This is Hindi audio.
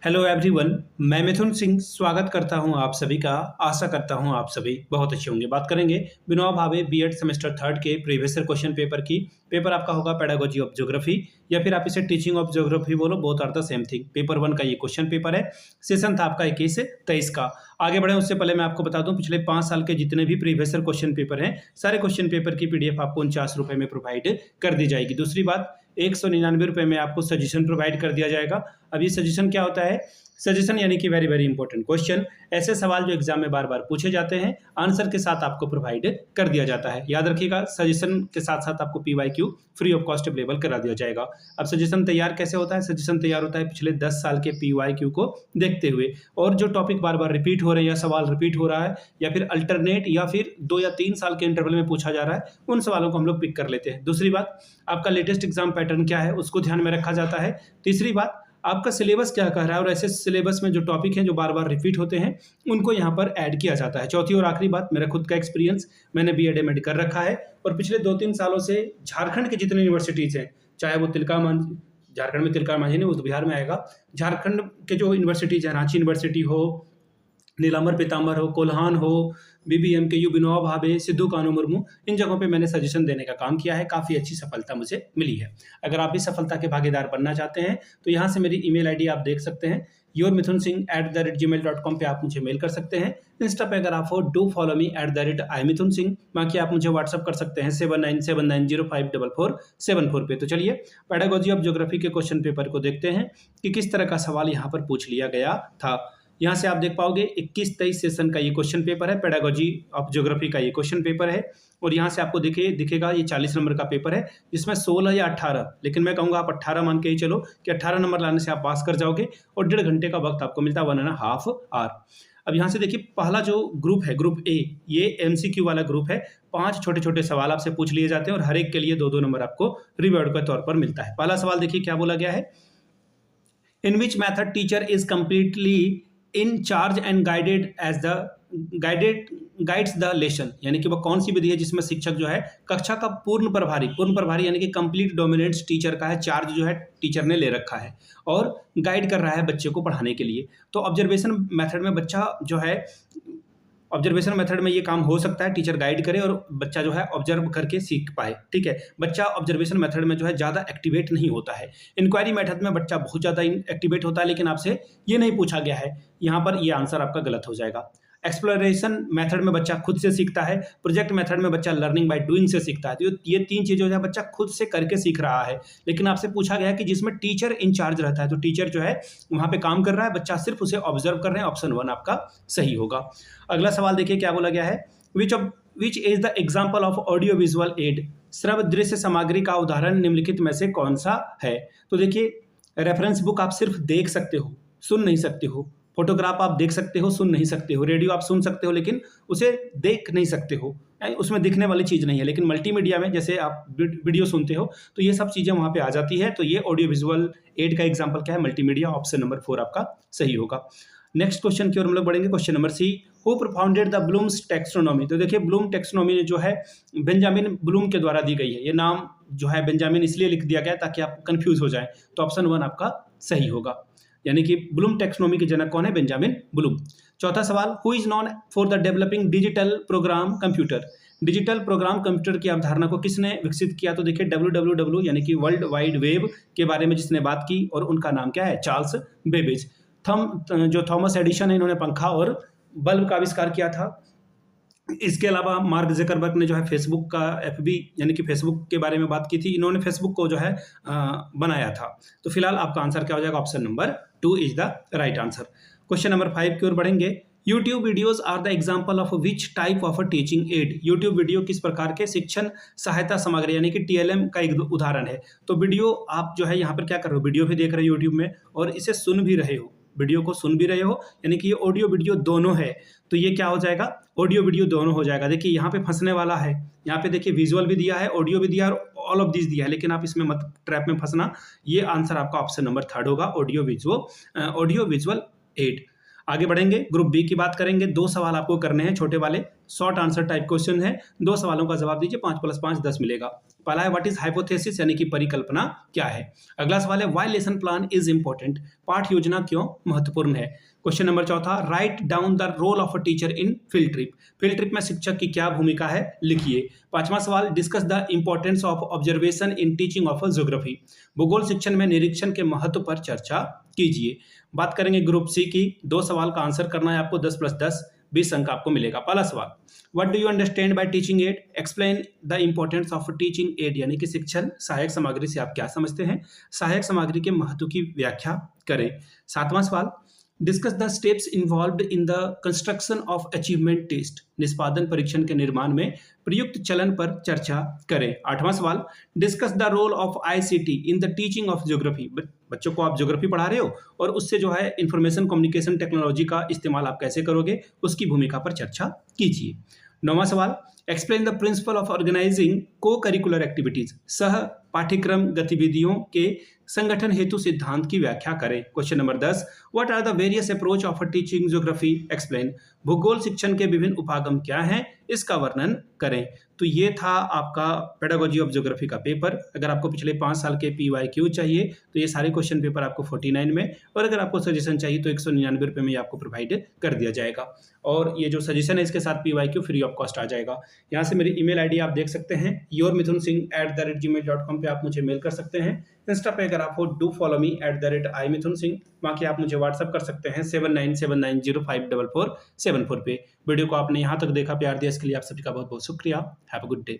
हेलो एवरीवन, मैं मिथुन सिंह स्वागत करता हूं आप सभी का। आशा करता हूं आप सभी बहुत अच्छे होंगे। बात करेंगे Vinoba Bhave B Ed semester third के प्रीवियस ईयर क्वेश्चन पेपर की। पेपर आपका होगा पेडागोजी ऑफ ज्योग्राफी या फिर आप इसे टीचिंग ऑफ ज्योग्राफी बोलो, both are the same thing. Paper one का ये क्वेश्चन पेपर है। सेशन था आपका 21 से 23 का। आगे बढ़े उससे पहले मैं आपको बता दूं, पिछले 5 साल के जितने भी प्रीवियस ईयर क्वेश्चन पेपर हैं, सारे क्वेश्चन पेपर की पीडीएफ आपको 49 रुपए में प्रोवाइड कर दी जाएगी। दूसरी बात, 199 रुपए में आपको सजेशन प्रोवाइड कर दिया जाएगा। अब ये सजेशन क्या होता है? सजेशन यानी कि वेरी वेरी इंपॉर्टेंट क्वेश्चन, ऐसे सवाल जो एग्जाम में बार बार पूछे जाते हैं, आंसर के साथ आपको प्रोवाइड कर दिया जाता है। याद रखिएगा, सजेशन के साथ साथ आपको PYQ free of cost available करा दिया जाएगा। अब सजेशन तैयार कैसे होता है? सजेशन तैयार होता है पिछले 10 साल के पीवाईक्यू को देखते हुए, और जो टॉपिक बार बार रिपीट हो रहे हैं या सवाल रिपीट हो रहा है या फिर अल्टरनेट या फिर 2 या 3 साल के इंटरवल में पूछा जा रहा है, उन सवालों को हम लोग पिक कर लेते हैं। दूसरी बात, आपका लेटेस्ट एग्जाम पैटर्न क्या है उसको ध्यान में रखा जाता है। तीसरी बात, आपका सिलेबस क्या कह रहा है और ऐसे सिलेबस में जो टॉपिक हैं जो बार बार रिपीट होते हैं उनको यहाँ पर ऐड किया जाता है। चौथी और आखिरी बात, मेरा खुद का एक्सपीरियंस, मैंने बीएड एमएड कर रखा है और पिछले 2-3 सालों से झारखंड के जितने यूनिवर्सिटीज़ हैं, चाहे वो झारखंड में तिलका मांझी नहीं, उस बिहार में आएगा, झारखंड के जो यूनिवर्सिटीज़ हैं, रांची यूनिवर्सिटी हो, नीलांबर पीताम्बर हो, कोल्हान हो, बीबीएम के यू, विनोबा भावे, सिद्धू कानू मुर्मू, इन जगहों पे मैंने सजेशन देने का काम किया है। काफ़ी अच्छी सफलता मुझे मिली है। अगर आप भी सफलता के भागीदार बनना चाहते हैं तो यहाँ से मेरी ईमेल आईडी आप देख सकते हैं, yourmithunsingh@gmail.com पे आप मुझे मेल कर सकते हैं। इंस्टा पे अगर आप हो, डू फॉलो मी @imithunsingh। बाकी आप मुझे व्हाट्सअप कर सकते हैं 7979054474 पे। तो चलिए पेडागोजी ऑफ ज्योग्राफी के क्वेश्चन पेपर को देखते हैं कि किस तरह का सवाल यहाँ पर पूछ लिया गया था। यहाँ से आप देख पाओगे 21-23 सेशन का ये क्वेश्चन पेपर है, पेडागोजी ऑफ ज्योग्राफी का ये क्वेश्चन पेपर है। और यहाँ से आपको दिखेगा ये 40 नंबर का पेपर है, जिसमें 16 या 18, लेकिन मैं कहूँगा आप 18 मान के ही चलो कि 18 नंबर लाने से आप पास कर जाओगे और 1.5 घंटे का वक्त आपको मिलता है, 1.5 आवर। अब यहाँ से देखिए, पहला जो ग्रुप है, ग्रुप ए, ये एमसीक्यू वाला ग्रुप है। 5 छोटे छोटे सवाल आपसे पूछ लिए जाते हैं और हर एक के लिए 2-2 नंबर आपको रिवॉर्ड के तौर पर मिलता है। पहला सवाल देखिए क्या बोला गया है, in which method teacher is completely in charge and guides the lesson, यानी कि वो कौन सी विधि है जिसमें शिक्षक जो है कक्षा का पूर्ण प्रभारी यानी कि कंप्लीट डोमिनेंस टीचर का है, चार्ज जो है टीचर ने ले रखा है और गाइड कर रहा है बच्चे को पढ़ाने के लिए। तो ऑब्जर्वेशन मेथड में बच्चा जो है, ऑब्जर्वेशन मेथड में ये काम हो सकता है, टीचर गाइड करे और बच्चा जो है ऑब्जर्व करके सीख पाए। ठीक है, बच्चा ऑब्जर्वेशन मेथड में जो है ज़्यादा एक्टिवेट नहीं होता है। इंक्वायरी मेथड में बच्चा बहुत ज़्यादा एक्टिवेट होता है, लेकिन आपसे ये नहीं पूछा गया है। यहाँ पर ये आंसर आपका गलत हो जाएगा। एक्सप्लोरेशन मेथड में बच्चा खुद से सीखता है, प्रोजेक्ट मेथड में बच्चा लर्निंग बाय डूइंग से सीखता है। तो ये 3 चीज़ें जो है बच्चा खुद से करके सीख रहा है, लेकिन आपसे पूछा गया है कि जिसमें टीचर इंचार्ज रहता है, तो टीचर जो है वहाँ पे काम कर रहा है, बच्चा सिर्फ उसे ऑब्जर्व कर रहे हैं। ऑप्शन 1 आपका सही होगा। अगला सवाल देखिए क्या बोला गया है, which is the example of audio visual add, श्रव्य दृश्य सामग्री का उदाहरण निम्नलिखित में से कौन सा है? तो देखिए, रेफरेंस बुक आप सिर्फ देख सकते हो, सुन नहीं सकते हो। फोटोग्राफ आप देख सकते हो, सुन नहीं सकते हो। रेडियो आप सुन सकते हो लेकिन उसे देख नहीं सकते हो, उसमें दिखने वाली चीज़ नहीं है। लेकिन मल्टीमीडिया में जैसे आप वीडियो सुनते हो तो ये सब चीज़ें वहाँ पे आ जाती है। तो ये ऑडियो विजुअल एड का एग्जाम्पल क्या है? मल्टीमीडिया। ऑप्शन नंबर 4 आपका सही होगा। नेक्स्ट क्वेश्चन की ओर हम लोग बढ़ेंगे। Question number C, who propounded the Bloom's taxonomy. तो देखिए, ब्लूम टैक्सोनॉमी जो है बेंजामिन ब्लूम के द्वारा दी गई है। ये नाम जो है बेंजामिन इसलिए लिख दिया गया ताकि आप कंफ्यूज हो जाए। तो ऑप्शन 1 आपका सही होगा, यानी कि ब्लूम टैक्सोनॉमी के जनक कौन है? Benjamin Bloom. चौथा सवाल, who is non for the developing digital program computer. Digital program computer की अवधारणा को किसने विकसित किया? तो देखिए, WWW यानी कि वर्ल्ड वाइड वेब के बारे में जिसने बात की, और उनका नाम क्या है? Charles Babbage. जो थॉमस एडिशन है, इन्होंने पंखा और बल्ब का आविष्कार किया था। इसके अलावा मार्क जकरबर्ग ने जो है फेसबुक का FB यानी कि फेसबुक के बारे में बात की थी। इन्होंने फेसबुक को जो है बनाया था। तो फिलहाल आपका आंसर क्या हो जाएगा? Option number 2 is the right answer. Question number 5 की ओर बढ़ेंगे। YouTube videos are the example of which type of a teaching aid. YouTube video किस प्रकार के शिक्षण सहायता सामग्री यानी कि TLM का एक उदाहरण है। तो वीडियो आप जो है यहाँ पर क्या कर रहे हो? वीडियो भी देख रहे हो यूट्यूब में और इसे सुन भी रहे हो, वीडियो को सुन भी रहे हो, यानी कि ये ऑडियो वीडियो दोनों है। तो ये क्या हो जाएगा? ऑडियो वीडियो दोनों हो जाएगा। देखिए, यहाँ पे फंसने वाला है, यहाँ पे देखिए विजुअल भी दिया है, ऑडियो भी दिया है और ऑल ऑफ दिस दिया है, लेकिन आप इसमें मत ट्रैप में फंसना। ये आंसर आपका ऑप्शन नंबर 3 होगा, ऑडियो विजुअल एड। आगे बढ़ेंगे, ग्रुप बी की बात करेंगे। 2 सवाल आपको करने हैं छोटे वाले। शॉर्ट आंसर टाइप क्वेश्चन है, 2 सवालों का जवाब दीजिए, 5 + 5 10 मिलेगा। पहला है व्हाट इज हाइपोथेसिस यानी कि परिकल्पना क्या है। अगला सवाल है why lesson plan is important, पाठ योजना क्यों महत्वपूर्ण है। क्वेश्चन नंबर चौथा, write down the role of a teacher in field trip, field trip में शिक्षक की क्या भूमिका है लिखिए। पांचवा सवाल, discuss the importance of observation in teaching of geography, भूगोल शिक्षण में निरीक्षण के महत्व पर चर्चा कीजिए। बात करेंगे ग्रुप सी की, 2 सवाल का आंसर करना है आपको, 10 + 10 20 अंक आपको मिलेगा। पहला सवाल, what do you understand by teaching add, explain the importance of teaching add यानी कि शिक्षण सहायक सामग्री से आप क्या समझते हैं, सहायक सामग्री के महत्व की व्याख्या करें। 7वां सवाल, discuss the steps involved in the construction of achievement test, निष्पादन परीक्षण के निर्माण में प्रयुक्त चलन पर चर्चा करें। 8वां सवाल, discuss the role of ICT in the teaching of geography, बच्चों को आप ज्योग्राफी पढ़ा रहे हो और उससे जो है इंफॉर्मेशन कम्युनिकेशन टेक्नोलॉजी का इस्तेमाल आप कैसे करोगे, उसकी भूमिका पर चर्चा कीजिए। 9वां सवाल, explain the principle of organising co curricular activities, सह पाठ्यक्रम गतिविधियों के संगठन हेतु सिद्धांत की व्याख्या करें। Question number 10, what are the various approach of teaching geography, explain, भूगोल शिक्षण के विभिन्न उपागम क्या हैं, इसका वर्णन करें। तो ये था आपका पेडागोजी ऑफ ज्योग्राफी का पेपर। अगर आपको पिछले 5 साल के PYQ चाहिए तो ये सारे क्वेश्चन पेपर आपको 49 में, और अगर आपको सजेशन चाहिए तो 199 रुपये में आपको प्रोवाइड कर दिया जाएगा। और ये जो सजेशन है इसके साथ PYQ फ्री ऑफ कॉस्ट आ जाएगा। यहाँ से मेरी email ID आप देख सकते हैं, yourmithunsingh@gmail.com पे आप मुझे मेल कर सकते हैं। इंस्टा पे अगर आप हो डू फॉलो मी @imithunsingh, बाकी आप मुझे व्हाट्सअप कर सकते हैं 7979054474 पे। वीडियो को आपने यहाँ तक देखा, प्यार दिया, इसके लिए आप सभी का बहुत बहुत शुक्रिया। Have a good day.